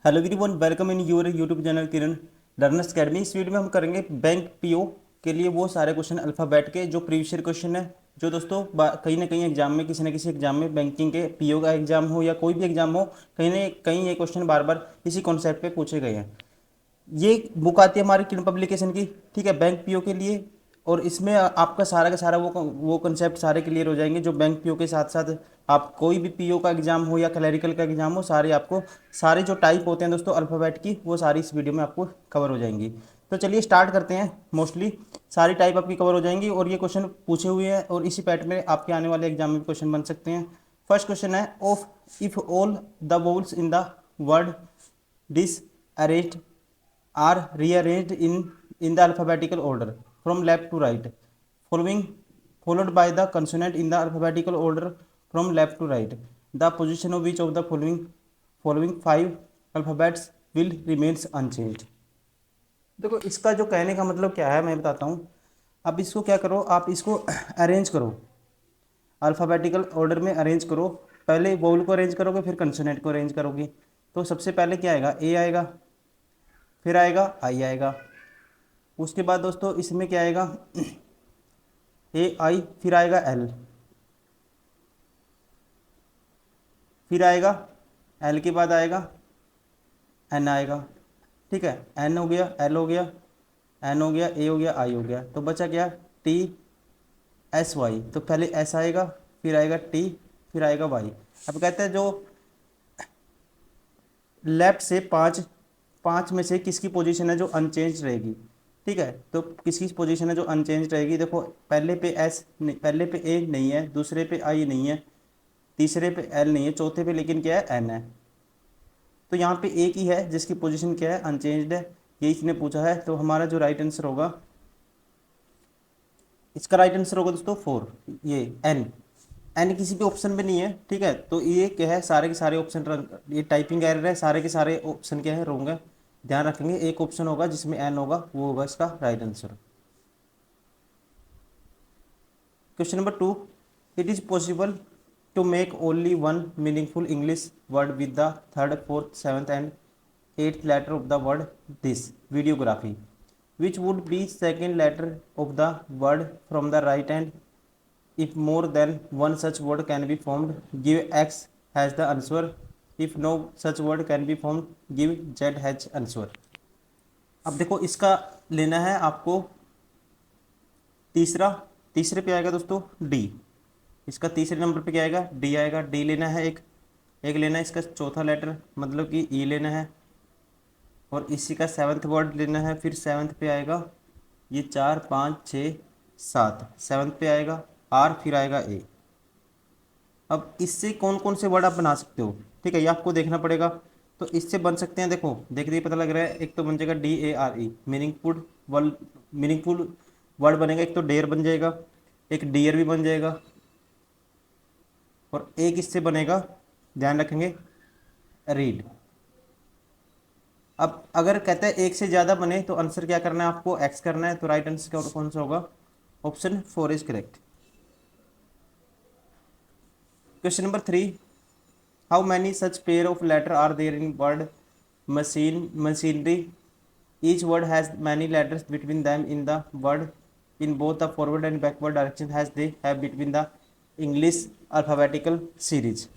Hello everyone, welcome in your YouTube channel Kiran learners academy. इस video में हम करेंगे बैंक पीओ के लिए वो सारे क्वेश्चन अल्फ़ाबेट के जो प्रीवियस ईयर क्वेश्चन है, जो दोस्तों कहीं ना कहीं एग्जाम में किसी न किसी एग्जाम में बैंकिंग के पीओ का एग्जाम हो या कोई भी एग्जाम हो, कहीं ना कहीं ये क्वेश्चन बार बार इसी कॉन्सेप्ट पे पूछे गए हैं। ये बुक आती है हमारी किरण पब्लिकेशन की, ठीक है, बैंक पीओ के लिए। और इसमें आपका सारा का सारा वो कंसेप्ट सारे क्लियर हो जाएंगे, जो बैंक पीओ के साथ साथ आप कोई भी पीओ का एग्जाम हो या क्लैरिकल का एग्जाम हो, सारे आपको सारे जो टाइप होते हैं दोस्तों अल्फ़ाबेट की, वो सारी इस वीडियो में आपको कवर हो जाएंगी। तो चलिए स्टार्ट करते हैं। मोस्टली सारी टाइप आपकी कवर हो जाएंगी और ये क्वेश्चन पूछे हुए हैं और इसी पैटर्न में आपके आने वाले एग्जाम में क्वेश्चन बन सकते हैं। फर्स्ट क्वेश्चन है, of if all the vowels in the word dis arrest are rearranged in the alphabetical order from left to right, following followed by the consonant in the alphabetical order from left to right, the position of which of the following five alphabets will remains unchanged। देखो इसका जो कहने का मतलब क्या है मैं बताता हूँ। अब इसको क्या करो, आप इसको अरेंज करो, अल्फ़ाबेटिकल ऑर्डर में अरेंज करो। पहले वोवल को अरेंज करोगे, फिर कंसोनेंट को अरेंज करोगे। तो सबसे पहले क्या आएगा, ए आएगा, फिर आएगा आई आएगा। उसके बाद दोस्तों इसमें क्या आएगा, ए आई, फिर आएगा एल, फिर आएगा एल के बाद आएगा एन आएगा। ठीक है, एन हो गया, एल हो गया, एन हो गया, ए हो गया, आई हो गया। तो बचा क्या, टी एस वाई। तो पहले एस आएगा, फिर आएगा टी, फिर आएगा वाई। अब कहते हैं जो लेफ्ट से पाँच पाँच में से किसकी पोजीशन है जो अनचेंज रहेगी। ठीक है, तो किसकी पोजीशन है जो अनचेंज रहेगी। देखो पहले पे एस नहीं, पहले पे ए नहीं है, दूसरे पे आई नहीं है, तीसरे पे एल नहीं है, चौथे पे लेकिन क्या है, एन है। तो यहाँ पे एक ही है जिसकी पोजीशन क्या है, अनचेंज्ड है। ये इसने पूछा है, तो हमारा जो राइट आंसर होगा, इसका राइट आंसर होगा दोस्तों फोर, ये एन। एन किसी भी ऑप्शन में नहीं है। ठीक है, तो ये क्या है, सारे के सारे ऑप्शन, ये टाइपिंग एरर है, सारे के सारे ऑप्शन क्या है, रॉन्ग है। ध्यान रखेंगे, एक ऑप्शन होगा जिसमें एन होगा, वो होगा इसका right answer. Question number two, it is possible to make only one meaningful English word with the third, fourth, seventh and eighth letter of the word this videography, which would be second letter of the word from the right hand. If more than one such word can be formed, give X has the answer. If no such word can be formed, give Z has answer। अब देखो इसका लेना है आपको तीसरा, तीसरे पे आएगा दोस्तों डी। इसका तीसरे नंबर पे क्या आएगा, डी आएगा। डी लेना है एक, एक लेना है इसका चौथा लेटर, मतलब कि ई लेना है, और इसी का सेवन्थ वर्ड लेना है। फिर सेवन्थ पे आएगा ये चार, पाँच, छः, सात, सेवन्थ पे आएगा आर, फिर आएगा ए। अब इससे कौन कौन से वर्ड आप बना सकते हो, ठीक है, ये आपको देखना पड़ेगा। तो इससे बन सकते हैं, देखो देख पता लग रहा है। एक तो बन जाएगा D A R E, meaningful word, meaningful word बनेगा। एक तो डेयर बन जाएगा, एक डियर भी बन जाएगा, और एक इससे बनेगा, ध्यान रखेंगे, रीड। अब अगर कहते हैं एक से ज़्यादा बने तो आंसर क्या करना है आपको, एक्स करना है। तो राइट आंसर कौन सा होगा, option four is correct. Question number three, how many such pair of letter are there in word machinery, each word has many letters between them in the word in both the forward and backward direction has they have between the English alphabetical series.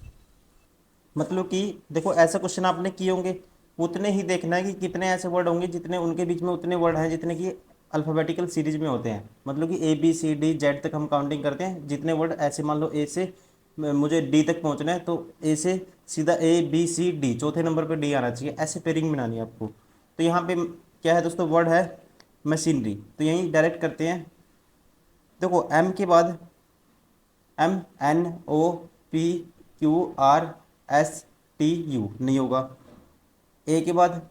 मतलब कि देखो ऐसा question आपने किए होंगे, उतने ही देखना है कि कितने ऐसे वर्ड होंगे जितने उनके बीच में उतने वर्ड हैं जितने कि अल्फ़ाबेटिकल सीरीज में होते हैं। मतलब कि A B C D Z तक हम काउंटिंग करते हैं, जितने वर्ड ऐसे मान लो ए से मुझे डी तक पहुंचना है, तो ए से सीधा ए बी सी डी, चौथे नंबर पर डी आना चाहिए। ऐसे पेयरिंग बनानी है आपको। तो यहाँ पे क्या है दोस्तों, वर्ड है मशीनरी, तो यहीं डायरेक्ट करते हैं। देखो एम के बाद M N O P Q R S T U नहीं होगा। ए के बाद,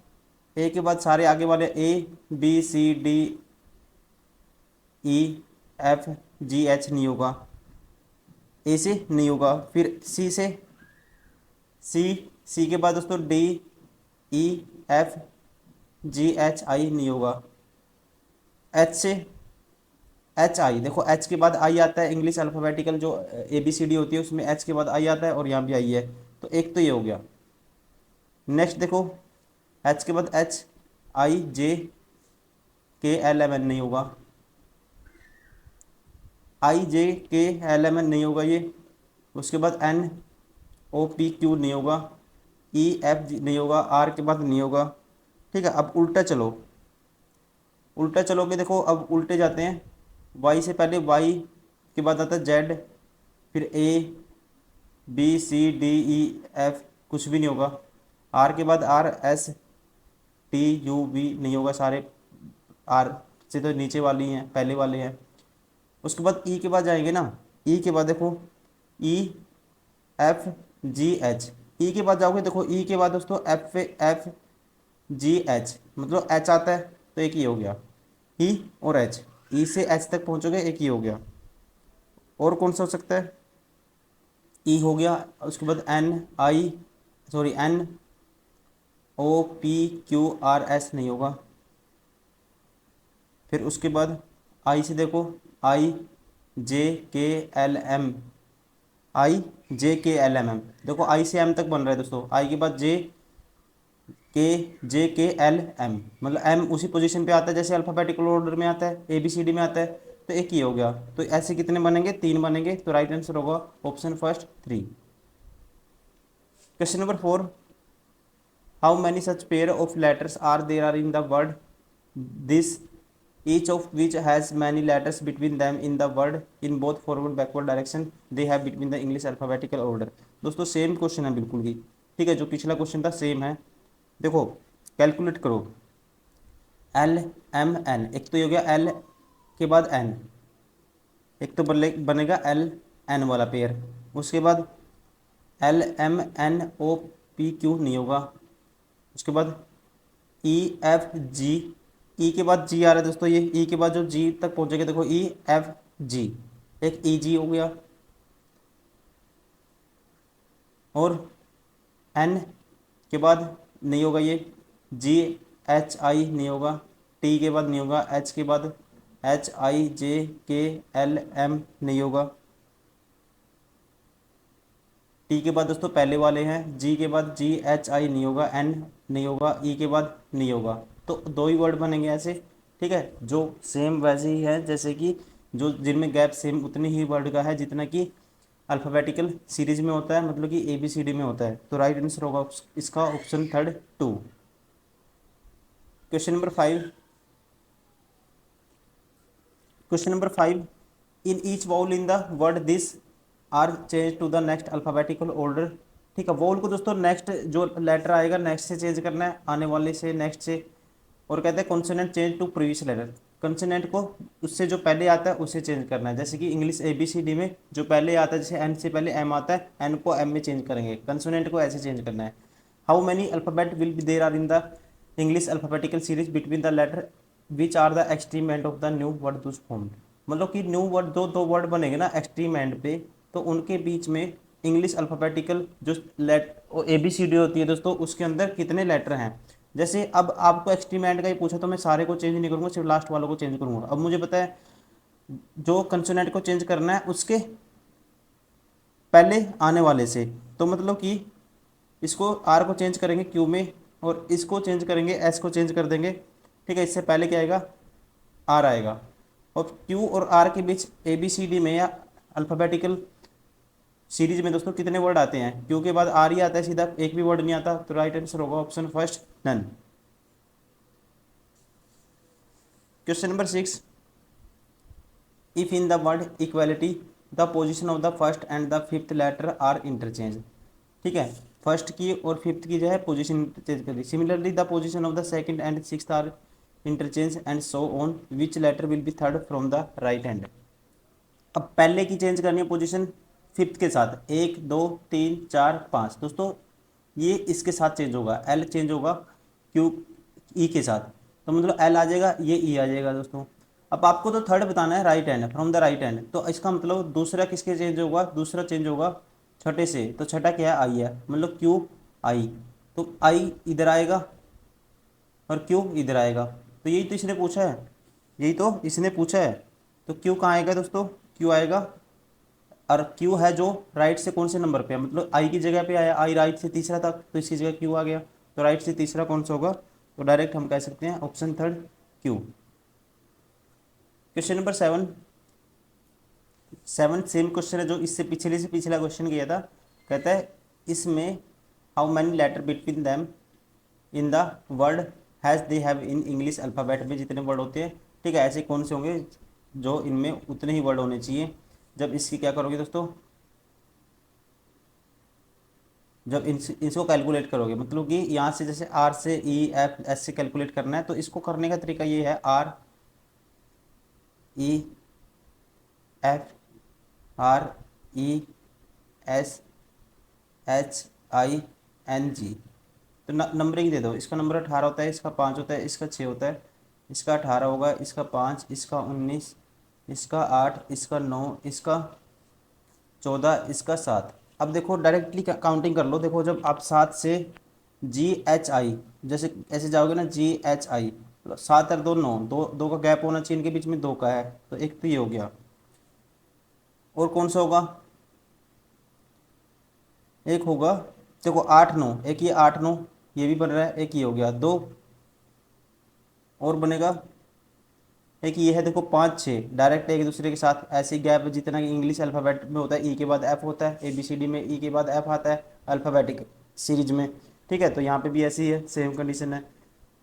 ए के बाद सारे आगे वाले A B C D E F G H नहीं होगा, ए से नहीं होगा। फिर सी से, सी, सी के बाद दोस्तों D E F G H I नहीं होगा। एच से एच आई, देखो एच के बाद आई आता है, इंग्लिश अल्फ़ाबेटिकल जो ए बी सी डी होती है उसमें एच के बाद आई आता है, और यहाँ भी आई है। तो एक तो ये हो गया। नेक्स्ट देखो एच के बाद एच आई जे के एल एम एन नहीं होगा, आई जे के एल एम एन नहीं होगा ये। उसके बाद एन ओ पी क्यू नहीं होगा, ई एफ जी नहीं होगा, आर के बाद नहीं होगा। ठीक है, अब उल्टा चलो, उल्टा चलोगे देखो, अब उल्टे जाते हैं। वाई से पहले वाई के बाद आता है जेड, फिर A B C D E F कुछ भी नहीं होगा। आर के बाद R S T U V नहीं होगा, सारे आर से तो नीचे वाली हैं, पहले वाले हैं। उसके बाद ई के बाद जाएंगे ना, ई के बाद देखो ई एफ जी एच, ई के बाद जाओगे देखो, ई के बाद दोस्तों एफ जी एच, मतलब एच आता है तो एक ही हो गया ई और एच, ई से एच तक पहुंचोगे एक ही हो गया। और कौन सा हो सकता है, ई हो गया। उसके बाद N I sorry N O P Q R S नहीं होगा। फिर उसके बाद आई से देखो आई जे के एल एम, आई जे के एल एम एम, देखो आई से एम तक बन रहा है दोस्तों, आई के बाद जे के एल एम, मतलब एम उसी पोजीशन पे आता है जैसे अल्फ़ाबेटिकल ऑर्डर में आता है, ए बी सी डी में आता है, तो एक ही हो गया। तो ऐसे कितने बनेंगे, 3 बनेंगे, तो राइट आंसर होगा option first 3। Question number 4, how many such pair of letters are there are in the word this, each of which has many letters between them in the word in both forward backward direction they have between the English alphabetical order। दोस्तों same question है बिल्कुल ही, ठीक है, जो पिछला question था same है। देखो कैलकुलेट करो, एल एम एन, एक तो ये हो गया एल के बाद एन, एक तो बनेगा एल एन वाला पेयर। उसके बाद L M N O P Q नहीं होगा। उसके बाद ई एफ जी, ई के बाद जी आ रहा है दोस्तों, ये ई के बाद जो जी तक पहुंचेगा देखो ई एफ जी, एक ई जी हो गया। और एन के बाद नहीं होगा ये, जी एच आई नहीं होगा, टी के बाद नहीं होगा, एच के बाद एच आई जे के एल एम नहीं होगा, टी के बाद दोस्तों पहले वाले हैं, जी के बाद जी एच आई नहीं होगा, एन नहीं होगा, ई के बाद नहीं होगा। तो 2 ही वर्ड बनेंगे ऐसे, ठीक है, जो सेम वैसे ही है जैसे कि जो जिनमें गैप सेम उतनी ही वर्ड का है जितना कि अल्फ़ाबेटिकल सीरीज में होता है, मतलब कि ए बी सी डी में होता है। तो राइट आंसर होगा इसका option third 2। Question number 5, question number 5, in each vowel in the word this are change to the next alphabetical order. ठीक है, वाउल को दोस्तों नेक्स्ट जो लेटर आएगा नेक्स्ट से चेंज करना है, आने वाले से नेक्स्ट से। और कहते हैं consonant change to previous letter, consonant को उससे जो पहले आता है उससे चेंज करना है। जैसे कि English A B C D में जो पहले आता है, जैसे एन से पहले एम आता है, एन को एम में चेंज करेंगे, कंसोनेंट को ऐसे चेंज करना है। How many alphabet will be there are in the English alphabetical series between the letter which are the extreme end of the new word thus formed. मतलब कि new word दो word बनेंगे ना extreme and पे, तो उनके बीच में English alphabetical जो ए बी सी डी होती है दोस्तों, उसके अंदर कितने लेटर हैं। जैसे अब आपको एक्सट्रीम एंड का ही पूछा तो मैं सारे को चेंज नहीं करूँगा, सिर्फ लास्ट वालों को चेंज करूँगा। अब मुझे पता है जो कंसोनेंट को चेंज करना है उसके पहले आने वाले से, तो मतलब कि इसको आर को चेंज करेंगे क्यू में, और इसको चेंज करेंगे एस को चेंज कर देंगे। ठीक है, इससे पहले क्या आएगा, आर आएगा। और क्यू और आर के बीच ए बी सी डी में या अल्फ़ाबेटिकल सीरीज में दोस्तों कितने वर्ड आते हैं, क्यू के बाद आर ही आता है सीधा, एक भी वर्ड नहीं आता। तो राइट आंसर होगा option first none. Question number 6, if in the word equality the position of the first and the fifth letter are interchange. ठीक है, फर्स्ट की और फिफ्थ की जो है पोजीशन इंटरचेंज कर दी। Similarly the position of the second and sixth are interchange and so on, which letter will be third from the right hand. अब पहले की चेंज करनी है पोजीशन फिफ्थ के साथ, 1 2 3 4 5 दोस्तों, ये इसके साथ चेंज होगा, एल चेंज होगा क्यू ई के साथ, तो मतलब एल आ जाएगा, ये ई आ जाएगा दोस्तों। अब आपको तो थर्ड बताना है right hand, from the right hand, तो इसका मतलब दूसरा किसके चेंज होगा, दूसरा चेंज होगा छठे से, तो छठा क्या है, आई है, मतलब क्यू आई, तो आई इधर आएगा और क्यू इधर आएगा। तो यही तो इसने पूछा है, यही तो इसने पूछा है। तो क्यू कहाँ आएगा दोस्तों, क्यू आएगा, और क्यू है जो राइट से कौन से नंबर पे है, मतलब आई की जगह पे आया, आई राइट से तीसरा तक, तो इसकी जगह क्यू आ गया। तो राइट से तीसरा कौन सा होगा, तो डायरेक्ट हम कह सकते हैं option third Q. Question number 7 same question है जो इससे पिछले से पिछला क्वेश्चन किया था। कहता है इसमें how many letter between them in the word has they have in English alphabet में जितने वर्ड होते हैं, ठीक है, ऐसे कौन से होंगे जो इनमें उतने ही वर्ड होने चाहिए। जब इसकी क्या करोगे दोस्तों, जब इसको कैलकुलेट करोगे, मतलब कि यहाँ से जैसे आर से ई एफ एस से कैलकुलेट करना है, तो इसको करने का तरीका ये है, R E F R E S H I N G, तो नंबरिंग दे दो। इसका नंबर 18 होता है, इसका 5 होता है, इसका 6 होता है, इसका 18 होगा, इसका 5, इसका 19, इसका 8, इसका 9, इसका 14, इसका 7। अब देखो डायरेक्टली काउंटिंग कर लो। देखो जब आप 7 से जी एच आई जैसे ऐसे जाओगे ना, जी एच आई, 7 और 2 9, दो का गैप होना चाहिए इनके बीच में, 2 का है, तो एक तो ये हो गया। और कौन सा होगा, एक होगा, देखो 8 9, एक ये 8 9 ये भी बन रहा है, एक ये हो गया 2 और बनेगा, एक ये है देखो 5 6 डायरेक्ट एक दूसरे के साथ ऐसे गैप, जितना कि इंग्लिश अल्फ़ाबेट में होता है, ई के बाद एफ होता है, ए बी सी डी में ई के बाद एफ आता है अल्फ़ाबेटिक सीरीज में, ठीक है, तो यहाँ पे भी ऐसी है, सेम कंडीशन है।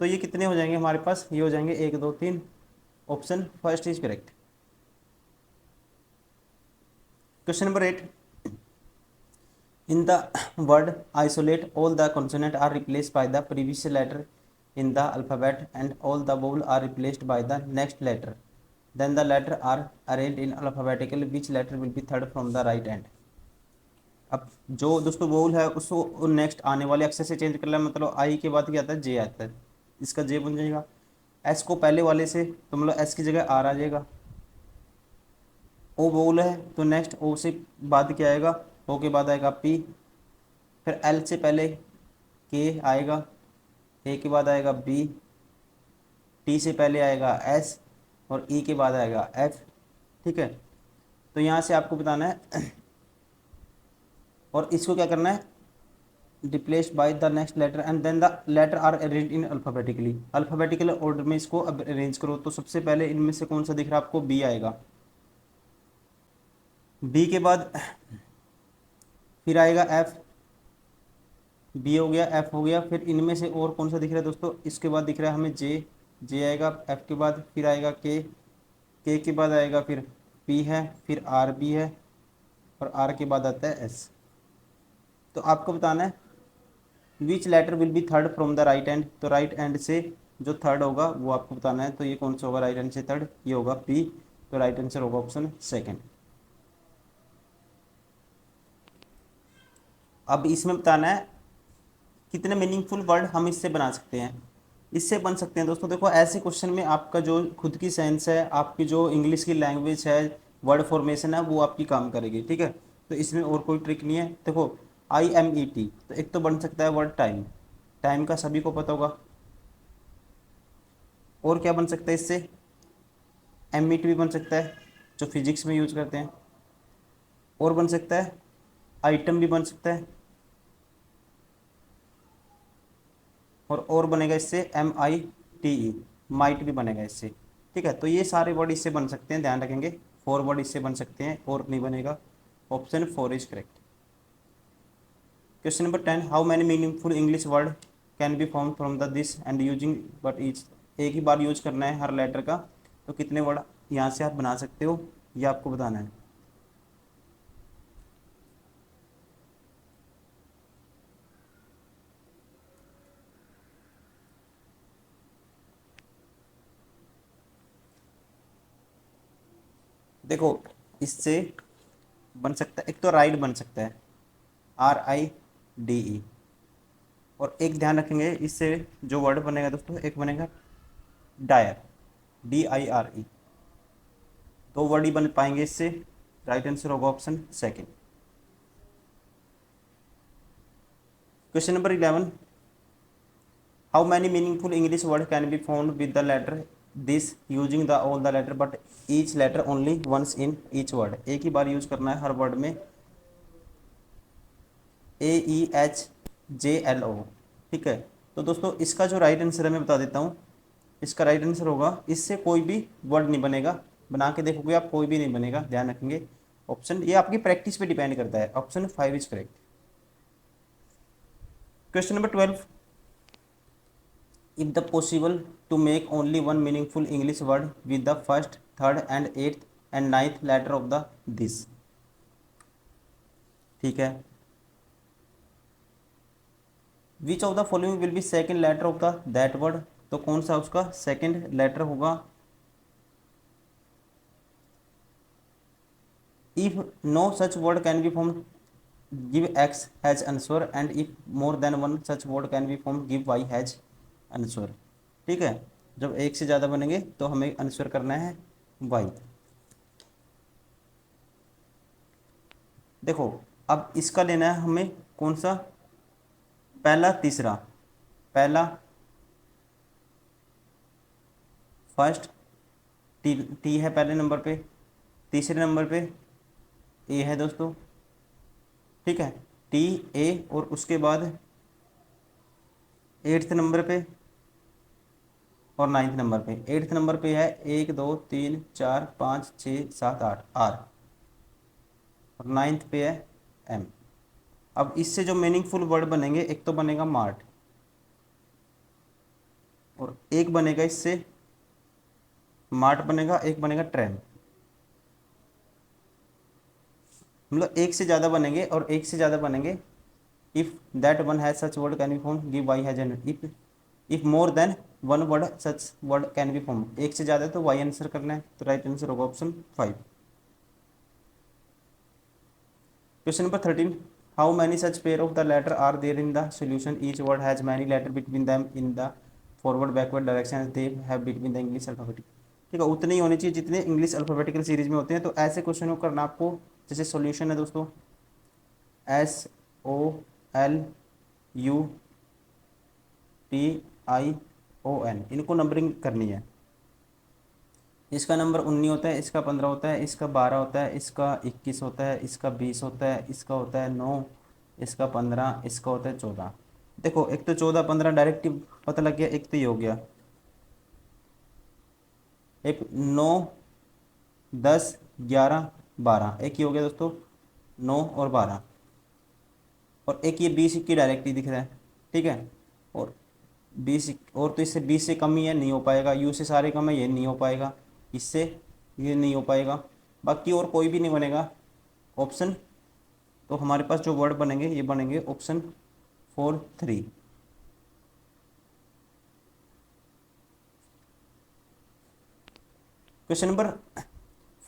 तो ये कितने हो जाएंगे हमारे पास, ये हो जाएंगे 1 2 3, option first is correct. Question number 8, in the word isolate all the consonant are replaced by the previous letter in the alphabet and all the vowel are replaced by the next letter, then the letter are arranged in alphabetical, which letter will be third from the right hand। अब जो दोस्तों वोल है उसको next आने वाले अक्षर से change कर लिया, मतलब आई के बाद क्या आता है, जे आता है, इसका जे बन जाएगा। एस को पहले वाले से, तो मतलब एस की जगह आर आ जाएगा। ओ वोल है तो नेक्स्ट ओ से बाद क्या आएगा, ओ के बाद आएगा पी, फिर एल से पहले के आएगा, ए के बाद आएगा बी, टी से पहले आएगा एस और ई के बाद आएगा एफ, ठीक है। तो यहाँ से आपको बताना है और इसको क्या करना है, replaced by the next letter and then the letter are arranged in alphabetical order में इसको अब अरेंज करो। तो सबसे पहले इनमें से कौन सा दिख रहा है आपको, बी आएगा, बी के बाद फिर आएगा एफ, बी हो गया, एफ हो गया, फिर इनमें से और कौन सा दिख रहा है दोस्तों, इसके बाद दिख रहा है हमें जे, जे आएगा, एफ के बाद फिर आएगा के के बाद आएगा फिर पी है, फिर आर बी है और आर के बाद आता है एस। तो आपको बताना है which letter will be third from the right hand, तो राइट हैंड से जो थर्ड होगा वो आपको बताना है। तो ये कौन सा होगा राइट हैंड से थर्ड, ये होगा पी, तो राइट आंसर होगा ऑप्शन सेकेंड। अब इसमें बताना है कितने मीनिंगफुल वर्ड हम इससे बना सकते हैं। इससे बन सकते हैं दोस्तों, देखो ऐसे क्वेश्चन में आपका जो खुद की सेंस है, आपकी जो इंग्लिश की लैंग्वेज है, वर्ड फॉर्मेशन है, वो आपकी काम करेगी, ठीक है। तो इसमें और कोई ट्रिक नहीं है। देखो IMET, तो एक तो बन सकता है वर्ड टाइम, टाइम का सभी को पता होगा। और क्या बन सकता है इससे, MET भी बन सकता है जो फिजिक्स में यूज करते हैं। और बन सकता है आइटम भी बन सकता है, और बनेगा इससे MITE, माइट भी बनेगा इससे, ठीक है। तो ये सारे वर्ड इससे बन सकते हैं, ध्यान रखेंगे 4 वर्ड इससे बन सकते हैं और नहीं बनेगा, option 4 is correct. Question number 10, how many meaningful English word can be form from the this and using but each, एक ही बार यूज करना है हर लेटर का, तो कितने वर्ड यहाँ से आप बना सकते हो ये आपको बताना है। देखो इससे बन सकता है, एक तो राइड बन सकता है RIDE, और एक ध्यान रखेंगे इससे जो वर्ड बनेगा दोस्तों, एक बनेगा डायर DIRE, 2 वर्ड ही बन पाएंगे इससे, राइट आंसर होगा option second. Question number 11, how many meaningful English word can be found with the letter this using the all the letter but each letter only once in each word, एक ही बार use करना है हर word में, AEHJLO, ठीक है। तो दोस्तों इसका जो राइट आंसर है मैं बता देता हूँ। इसका राइट आंसर होगा, इससे कोई भी वर्ड नहीं बनेगा, बना के देखोगे आप कोई भी नहीं बनेगा, ध्यान रखेंगे। ऑप्शन, ये आपकी प्रैक्टिस पे डिपेंड करता है। Option 5 is correct. Question number 12, if the possible to make only one meaningful English word with the first, third and eighth and ninth letter of the this, ठीक है। Which of the following will be second letter of the that word, तो कौन सा उसका second letter होगा। If no such word can be form give X has answer, and if more than one such word can be form give Y has answer, ठीक है। जब एक से ज़्यादा बनेंगे तो हमें आंसर करना है वाई। देखो अब इसका लेना है हमें कौन सा, पहला तीसरा, पहला फर्स्ट, टी टी है पहले नंबर पे, तीसरे नंबर पे ए है दोस्तों, ठीक है, टी ए, और उसके बाद एट्थ नंबर पे और नाइन्थ नंबर पे। एट्थ नंबर पे है 1 2 3 4 5 6 7 8 आर, और नाइन्थ पे है एम। अब इससे जो मीनिंगफुल वर्ड बनेंगे, एक तो बनेगा मार्ट, और एक बनेगा इससे मार्ट बनेगा, एक बनेगा ट्रेन। मतलब एक से ज़्यादा बनेंगे, और एक से ज़्यादा बनेंगे। If that one has such word can be form give Y has N, if more than one word such word can be form, एक से ज़्यादा तो वाई आंसर करना है, तो राइट आंसर होगा option 5। Question number 13, how many such pair of the letter are there in the solution, each word has many letter between them in the forward backward direction they have between the English alphabetic, ठीक है। उतने ही होने चाहिए जितने English alphabetical series में होते हैं। तो ऐसे क्वेश्चन को करना आपको, जैसे सॉल्यूशन है दोस्तों SOLUTION, इनको नंबरिंग करनी है। इसका नंबर 19 होता है, इसका 15 होता है, इसका 12 होता है, इसका 21 होता है, इसका 20 होता है, इसका होता है 9, इसका 15, इसका होता है 14। देखो एक तो 14 15 डायरेक्ट पता लग गया, एक तो ये हो गया, एक 9 10 11 12, एक ही हो गया दोस्तों 9 और 12, और एक ये 20 की डायरेक्ट ही दिख रहा है, ठीक है। और 20 और तो इससे 20 से कम ही है, नहीं हो पाएगा। यू से सारे कम है, ये नहीं हो पाएगा। इससे ये नहीं हो पाएगा, बाकी और कोई भी नहीं बनेगा ऑप्शन। तो हमारे पास जो वर्ड बनेंगे ये बनेंगे option 4 3। Question number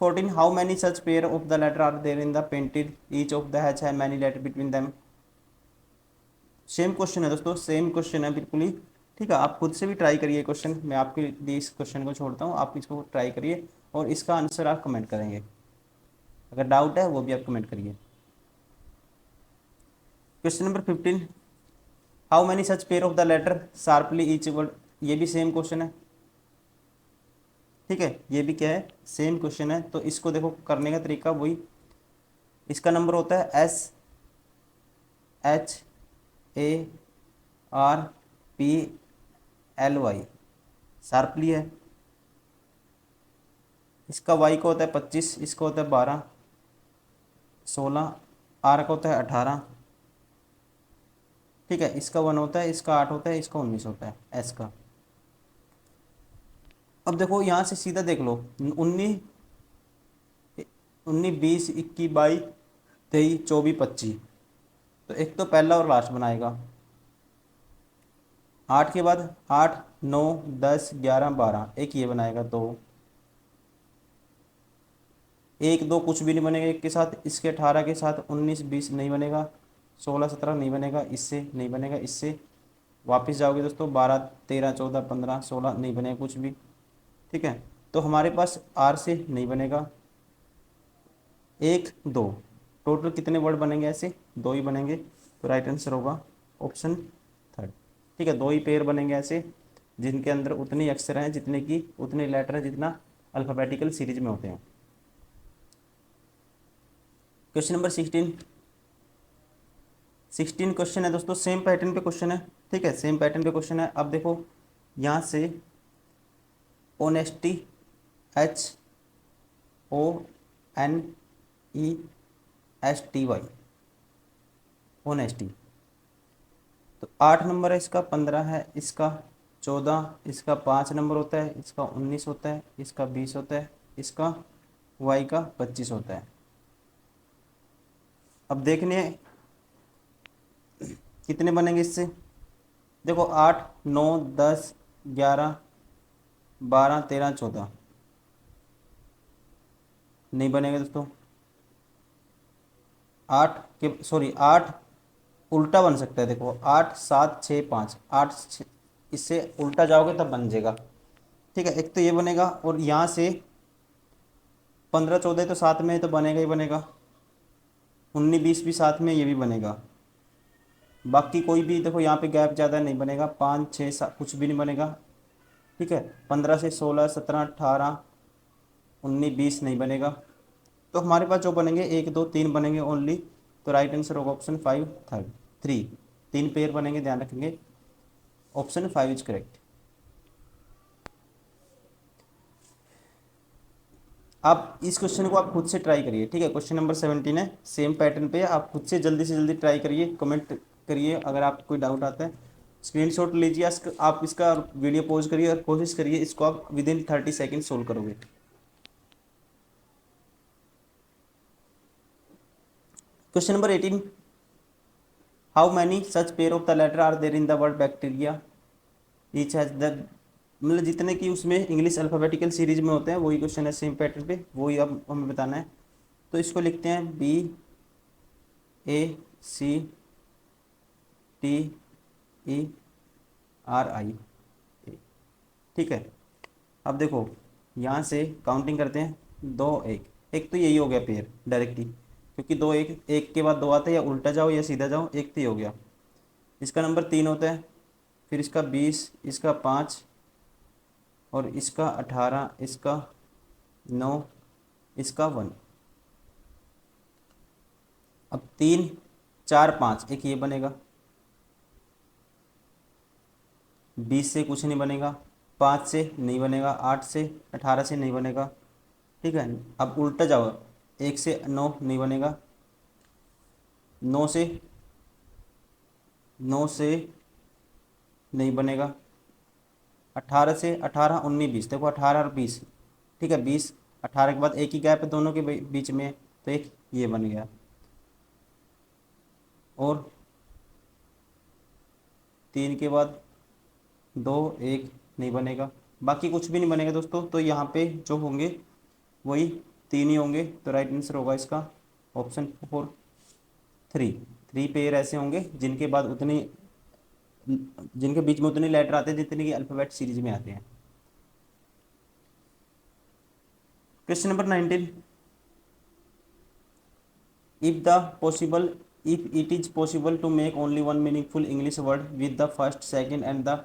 14, how many such pair of the letter are there in the painted, each of the has many letter between them. Same question है दोस्तों, सेम क्वेश्चन है बिल्कुल ही, ठीक है। आप खुद से भी ट्राई करिए क्वेश्चन, मैं आपके लिए इस क्वेश्चन को छोड़ता हूँ, आप इसको ट्राई करिए और इसका आंसर आप कमेंट करेंगे। अगर डाउट है वो भी आप कमेंट करिए। Question number 15, how many such pair of the letter sharply each word, ये भी सेम क्वेश्चन है, ठीक है। ये भी क्या है, सेम क्वेश्चन है। तो इसको देखो करने का तरीका वही, इसका नंबर होता है SHARPLY, शार्पली है। इसका वाई का होता है 25, इसका होता है 12 16, आर का होता है 18, ठीक है। इसका 1 होता है, इसका 8 होता है, इसका 19 होता है एस का। अब देखो यहाँ से सीधा देख लो, 19 19 20 21 22 23 24 25, तो एक तो पहला और लास्ट बनाएगा। 8 के बाद 8 9 10 11 12, एक ये बनाएगा 2, 1 2 कुछ भी नहीं बनेगा एक के साथ। इसके 18 के साथ 19 20 नहीं बनेगा, 16 17 नहीं बनेगा, इससे नहीं बनेगा, इससे वापस जाओगे दोस्तों 12 13 14 15 16 नहीं बनेगा कुछ भी, ठीक है। तो हमारे पास आर से नहीं बनेगा, 1 2, टोटल कितने वर्ड बनेंगे ऐसे, 2 ही बनेंगे। तो राइट आंसर होगा ऑप्शन 3, ठीक है। 2 ही पेयर बनेंगे ऐसे जिनके अंदर उतने अक्षर हैं जितने की उतने लेटर हैं जितना अल्फ़ाबेटिकल सीरीज में होते हैं। क्वेश्चन नंबर 16 क्वेश्चन है दोस्तों, सेम पैटर्न पे क्वेश्चन है। ठीक है, सेम पैटर्न पे क्वेश्चन है। अब देखो यहाँ से ऑनेस्टी, HONESTY, ऑनेस्टी। तो 8 नंबर है इसका, 15 है इसका, 14, इसका 5 नंबर होता है, इसका 19 होता है, इसका 20 होता है, इसका वाई का 25 होता है। अब देखने कितने बनेंगे इससे। देखो 8, 9, 10, 11, 12, 13, 14 नहीं बनेगा दोस्तों। 8 के सॉरी 8 उल्टा बन सकता है। देखो 8, 7, 6, 5, 8 इससे उल्टा जाओगे तब बन जाएगा। ठीक है, एक तो ये बनेगा, और यहाँ से 15, 14 तो साथ में तो बनेगा ही बनेगा, 19, 20 भी साथ में, ये भी बनेगा। बाकी कोई भी देखो यहाँ पे गैप ज़्यादा नहीं बनेगा, 5, 6, 7 कुछ भी नहीं बनेगा। ठीक है, 15 से 16, 17, 18, 19, 20 नहीं बनेगा। तो हमारे पास जो बनेंगे 1, 2, 3 बनेंगे ओनली। तो राइट आंसर होगा ऑप्शन 5, 3। 3 पेयर बनेंगे, ध्यान रखेंगे। Option 5 is correct. आप इस क्वेश्चन को आप खुद से ट्राई करिए। ठीक है, क्वेश्चन नंबर 17 है, सेम पैटर्न पे आप खुद से जल्दी ट्राई करिए, कमेंट करिए अगर आपको कोई डाउट आता है। स्क्रीनशॉट लीजिए, आप इसका वीडियो पॉज करिए और कोशिश करिए इसको आप विद इन 30 सेकेंड सोल्व करोगे। Question number 18, how many such pair of the letter are there in the word bacteria, each has the, मतलब जितने की उसमें इंग्लिश अल्फ़ाबेटिकल सीरीज में होते हैं वही क्वेश्चन है, सेम पैटर्न पे वही अब हमें बताना है। तो इसको लिखते हैं BACTERI। ठीक है, अब देखो यहाँ से काउंटिंग करते हैं, 2, 1, एक तो यही हो गया पेयर डायरेक्टली, क्योंकि 2, 1, एक के बाद 2 आते हैं, या उल्टा जाओ या सीधा जाओ, एक तो ये हो गया। इसका नंबर 3 होता है, फिर इसका 20, इसका 5, और इसका 18, इसका 9, इसका 1। अब 3, 4, 5, एक ये बनेगा, 20 से कुछ नहीं बनेगा, 5 से नहीं बनेगा, 8 से, 18 से नहीं बनेगा। ठीक है, अब उल्टा जाओ, 1 से 9 नहीं बनेगा, 9 से, 9 से नहीं बनेगा, 18 से, 18, 19, 20, देखो 18 और 20। ठीक है, 20, 18 के बाद एक ही गैप है दोनों के बीच में, तो एक ये बन गया, और 3 के बाद 2, 1 नहीं बनेगा, बाकी कुछ भी नहीं बनेगा दोस्तों। तो यहाँ पे जो होंगे वही 3 ही होंगे। तो राइट आंसर होगा इसका ऑप्शन 4, 3। 3 पेयर ऐसे होंगे जिनके बाद उतनी, जिनके बीच में उतने लेटर आते हैं जितने की अल्फ़ाबेट सीरीज में आते हैं। Question number 19, if the possible if it is possible to make only one meaningful English word with the first, second and the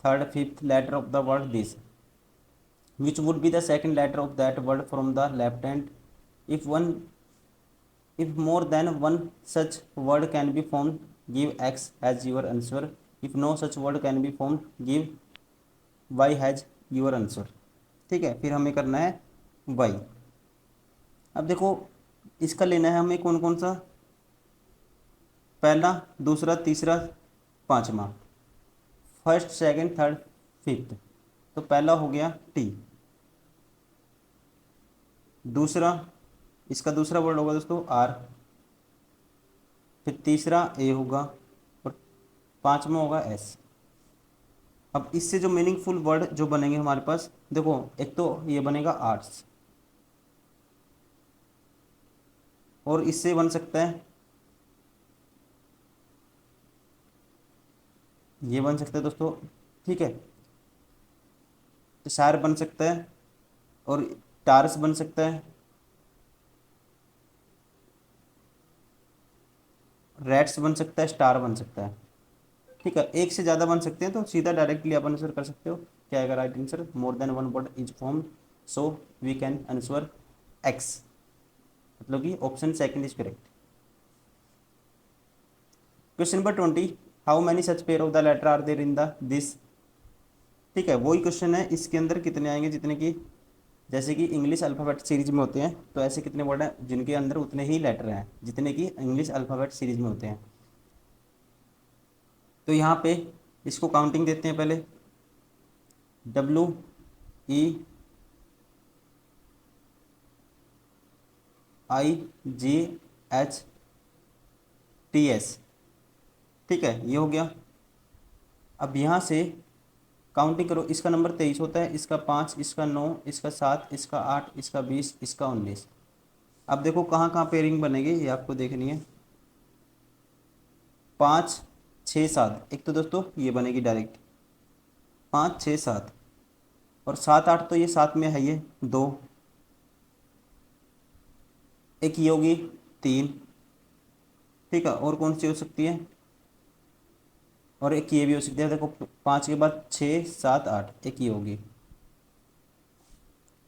third, fifth letter of the word, this which would be the second letter of that word from the left hand? If one, if more than one such word can be formed, give X as your answer. If no such word can be formed, give Y as your answer। ठीक है, फिर हमें करना है Y। अब देखो इसका लेना है हमें कौन कौन सा, पहला, दूसरा, तीसरा, पांचवा, फर्स्ट, सेकंड, थर्ड, फिफ्थ। तो पहला हो गया टी, दूसरा, इसका दूसरा वर्ड होगा दोस्तों आर, फिर तीसरा ए होगा, और पांचवा होगा एस। अब इससे जो मीनिंगफुल वर्ड जो बनेंगे हमारे पास, देखो एक तो ये बनेगा आर्ट्स, और इससे बन सकता है, ये बन सकता है दोस्तों। ठीक है, तो शायर बन सकता है, और टारस बन सकता है, रेड्स बन सकता है, स्टार बन सकता है। ठीक है, एक से ज़्यादा बन सकते हैं, तो सीधा डायरेक्टली आप आंसर कर सकते हो। क्या आएगा right answer, more than one word is form, so we can answer X, मतलब कि option second is correct. Question number 20, how many such pair of the letter are there in the this. ठीक है, वही question है, इसके अंदर कितने आएंगे जितने की, जैसे कि इंग्लिश अल्फ़ाबेट सीरीज में होते हैं, तो ऐसे कितने वर्ड हैं जिनके अंदर उतने ही लेटर हैं जितने कि इंग्लिश अल्फ़ाबेट सीरीज में होते हैं। तो यहाँ पे इसको काउंटिंग देते हैं पहले। WEIGHTS। ठीक है, ये हो गया। अब यहाँ से काउंटिंग करो, इसका नंबर 23 होता है, इसका 5, इसका 9, इसका 7, इसका 8, इसका 20, इसका 19। अब देखो कहाँ कहाँ पेयरिंग बनेगी ये आपको देखनी है। 5 6 7, एक तो दोस्तों ये बनेगी डायरेक्ट 5 6 7, और 7 8 तो ये साथ में है, ये 2, एक ये होगी 3। ठीक है, और कौन सी हो सकती है, और एक ये भी हो सकती है। देखो 5 के बाद 6 7 8, एक ये होगी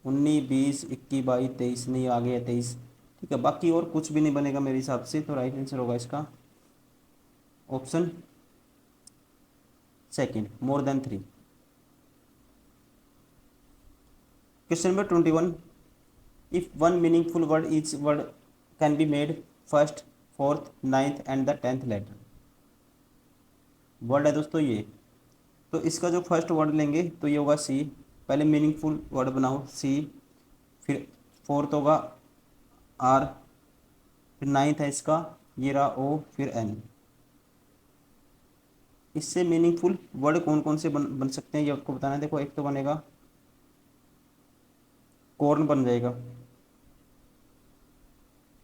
19 20 21 22 23, नहीं आ गया 23। ठीक है, बाकी और कुछ भी नहीं बनेगा मेरे हिसाब से, तो राइट आंसर होगा इसका option second, more than 3। Question number 21, if one meaningful word each word can be made first fourth ninth and the 10th letter. Word है दोस्तों ये, तो इसका जो फर्स्ट वर्ड लेंगे तो ये होगा सी। पहले मीनिंगफुल वर्ड बनाओ सी, फिर फोर्थ होगा आर, फिर नाइन्थ है इसका ये रहा ओ, फिर एन। इससे मीनिंगफुल वर्ड कौन कौन से बन सकते हैं ये आपको बताना है। देखो एक तो बनेगा कॉर्न, बन जाएगा,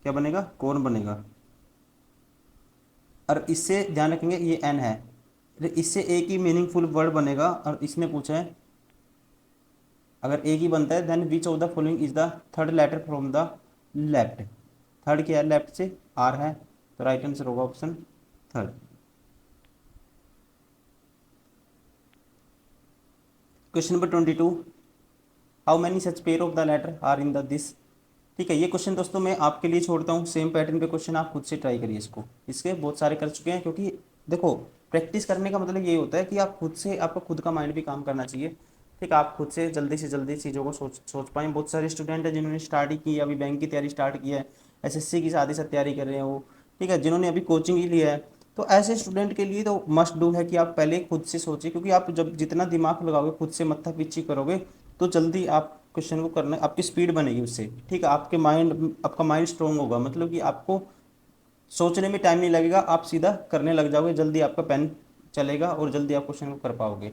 क्या बनेगा, कॉर्न बनेगा। और इससे ध्यान रखेंगे ये एन है, इससे एक ही मीनिंगफुल वर्ड बनेगा, और इसने पूछा है अगर एक ही बनता है then which of the following is the third letter from the left. Third क्या है, लेफ्ट से आर है, तो राइट आंसर होगा option third. Question number 22, how many such pair of the letter are in the this. ठीक है, ये question दोस्तों मैं आपके लिए छोड़ता हूँ, सेम पैटर्न पे क्वेश्चन आप खुद से ट्राई करिए इसको। इसके बहुत सारे कर चुके हैं, क्योंकि देखो प्रैक्टिस करने का मतलब ये होता है कि आप खुद से, आपका खुद का माइंड भी काम करना चाहिए। ठीक है, आप खुद से जल्दी चीज़ों को सोच पाएँ। बहुत सारे स्टूडेंट हैं जिन्होंने स्टार्ट ही की है, अभी बैंक की तैयारी स्टार्ट की है, एसएससी की साथ ही साथ तैयारी कर रहे हैं वो। ठीक है, जिन्होंने अभी कोचिंग ही लिया है, तो ऐसे स्टूडेंट के लिए तो मस्ट डू है कि आप पहले खुद से सोचिए, क्योंकि आप जब जितना दिमाग लगाओगे, खुद से मत्था पीछी करोगे, तो जल्दी आप क्वेश्चन को करना, आपकी स्पीड बनेगी उससे। ठीक है, आपका माइंड स्ट्रोंग होगा, मतलब कि आपको सोचने में टाइम नहीं लगेगा, आप सीधा करने लग जाओगे, जल्दी आपका पेन चलेगा और जल्दी आप क्वेश्चन को कर पाओगे।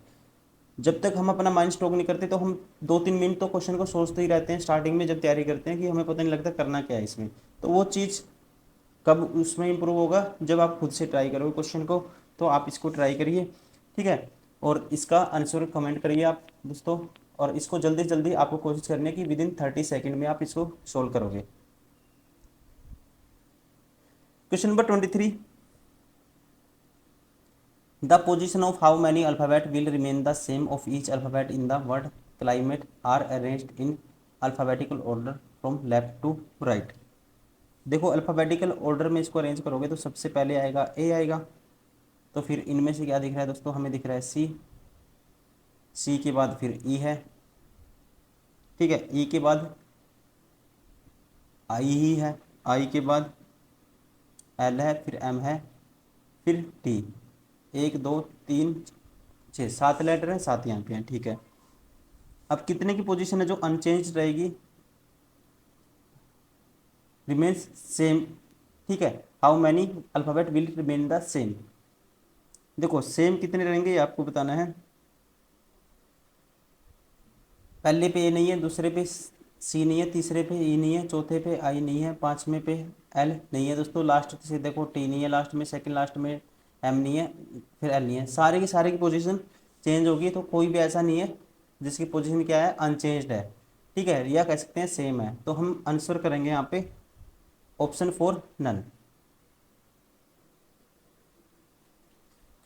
जब तक हम अपना माइंड स्ट्रोंग नहीं करते तो हम 2-3 मिनट तो क्वेश्चन को सोचते ही रहते हैं स्टार्टिंग में, जब तैयारी करते हैं, कि हमें पता नहीं लगता करना क्या है इसमें। तो वो चीज़ कब उसमें इंप्रूव होगा, जब आप खुद से ट्राई करोगे क्वेश्चन को। तो आप इसको ट्राई करिए। ठीक है, और इसका आंसर कमेंट करिए आप दोस्तों, और इसको जल्दी से जल्दी आपको कोशिश करनी है कि विद इन 30 सेकेंड में आप इसको सोल्व करोगे। Question number 23, the position of how many alphabet will remain the same of each alphabet in the word climate are arranged in alphabetical order from left to right. देखो alphabetical order में इसको arrange करोगे तो सबसे पहले आएगा ए आएगा, तो फिर इनमें से क्या दिख रहा है दोस्तों, हमें दिख रहा है सी, सी के बाद फिर ई है। ठीक है, ई के बाद आई ही है, आई के बाद एल है, फिर एम है, फिर टी। 1 2 3 6 7 लेटर हैं, 7 यहाँ पे हैं। ठीक है, अब कितने की पोजीशन है जो अनचेंज रहेगी, रिमेन्स सेम। ठीक है, how many alphabet will remain the same. देखो सेम कितने रहेंगे ये आपको बताना है। पहले पे ए नहीं है, दूसरे पे सी नहीं है, तीसरे पे ई नहीं है, चौथे पे आई नहीं है, पाँचवें पे एल नहीं है दोस्तों, लास्ट से देखो टी नहीं है लास्ट में, सेकंड लास्ट में एम नहीं है, फिर एल नहीं है। सारे के सारे की पोजीशन चेंज होगी, तो कोई भी ऐसा नहीं है जिसकी पोजीशन क्या है, अनचेंज्ड है। ठीक है, या कह सकते हैं सेम है, तो हम आंसर करेंगे यहाँ पे option 4 none.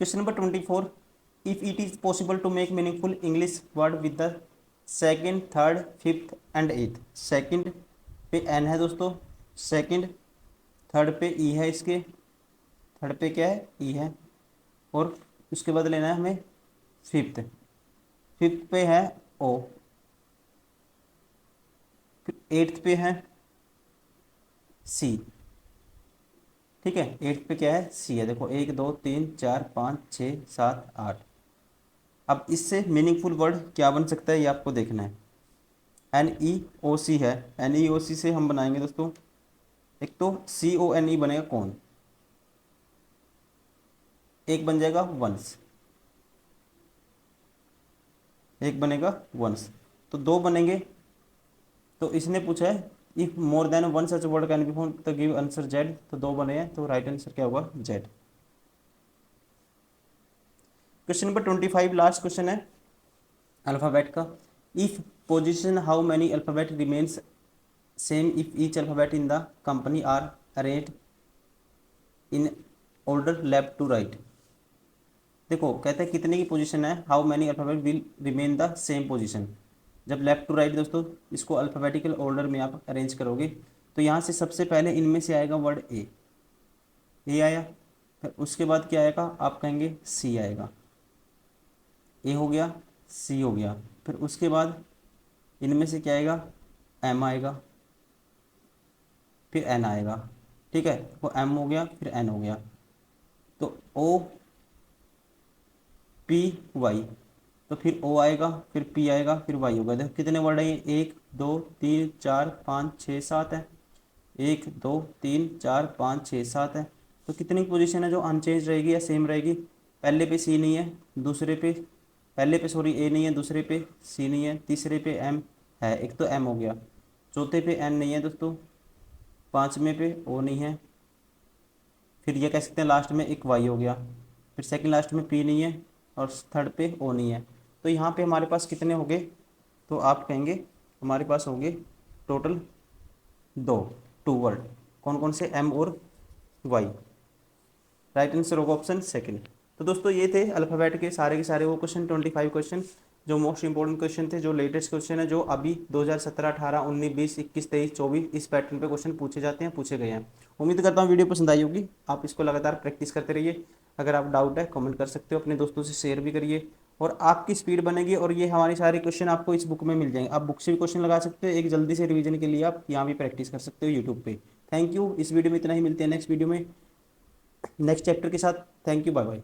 Question number 24, if it is possible to make meaningful English word with the second third fifth and eighth. Second पे एन है दोस्तों, सेकेंड, थर्ड पे ई है, इसके थर्ड पे क्या है, ई है, और उसके बाद लेना है हमें फिफ्थ। फिफ्थ पे है ओ, फिर एट्थ पे है सी। ठीक है, एट्थ पे क्या है, सी है। देखो 1 2 3 4 5 6 7 8। अब इससे मीनिंगफुल वर्ड क्या बन सकता है ये आपको देखना है। NEOC है, NEOC से हम बनाएंगे दोस्तों, एक तो CONE बनेगा कौन, एक बन जाएगा वंस, एक बनेगा वंस, तो दो बनेंगे। तो इसने पूछा है if more than one such word can be found तो गिव आंसर जेड, तो दो बने हैं, तो राइट आंसर क्या होगा, Z. Question number 25 last question है अल्फाबेट का। If position how many alphabet remains same if each alphabet in the company are arranged in order left to right. देखो कहते हैं कितने की पोजीशन है, how many alphabet will remain the same position. जब left to right दोस्तों इसको alphabetical order में आप अरेंज करोगे, तो यहाँ से सबसे पहले इनमें से आएगा वर्ड ए आया, फिर उसके बाद क्या आएगा, आप कहेंगे सी आएगा। ए हो गया, सी हो गया, फिर उसके बाद इनमें से क्या आएगा, एम आएगा, फिर एन आएगा। ठीक है, वो एम हो गया, फिर एन हो गया, तो ओ पी वाई, तो फिर ओ आएगा, फिर पी आएगा, फिर वाई होगा। देखो कितने वर्ड है ये, 1 2 3 4 5 6 7 है, 1 2 3 4 5 6 7 है। तो कितनी पोजीशन है जो अनचेंज रहेगी या सेम रहेगी, पहले पे सी नहीं है, दूसरे पे, पहले पे सॉरी ए नहीं है, दूसरे पे सी नहीं है, तीसरे पे एम है, एक तो एम हो गया, चौथे पे एन नहीं है दोस्तों, पाँचवें पे ओ नहीं है, फिर ये कह सकते हैं लास्ट में एक वाई हो गया, फिर सेकंड लास्ट में पी नहीं है, और थर्ड पे ओ नहीं है। तो यहाँ पे हमारे पास कितने हो गए, तो आप कहेंगे हमारे पास होंगे टोटल दो, टू वर्ड, कौन कौन से, एम और वाई। राइट आंसर होगा ऑप्शन सेकंड। तो दोस्तों ये थे अल्फ़ाबेट के सारे वो क्वेश्चन 25 क्वेश्चन जो मोस्ट इंपॉर्टेंट क्वेश्चन थे, जो लेटेस्ट क्वेश्चन है, जो अभी 2017, 18, 19, 20, 21, 23, 24 इस पैटर्न पे क्वेश्चन पूछे जाते हैं, पूछे गए हैं। उम्मीद करता हूँ वीडियो पसंद आई होगी, आप इसको लगातार प्रैक्टिस करते रहिए। अगर आप डाउट है कमेंट कर सकते हो, अपने दोस्तों से शेयर भी करिए, और आपकी स्पीड बनेगी, और ये हमारे सारे क्वेश्चन आपको इस बुक में मिल जाएंगे। आप बुक से भी क्वेश्चन लगा सकते हो, एक जल्दी से रिवीजन के लिए आप यहाँ भी प्रैक्टिस कर सकते हो यूट्यूब पे। थैंक यू, इस वीडियो में इतना ही, मिलते हैं नेक्स्ट वीडियो में नेक्स्ट चैप्टर के साथ। Thank you, bye bye.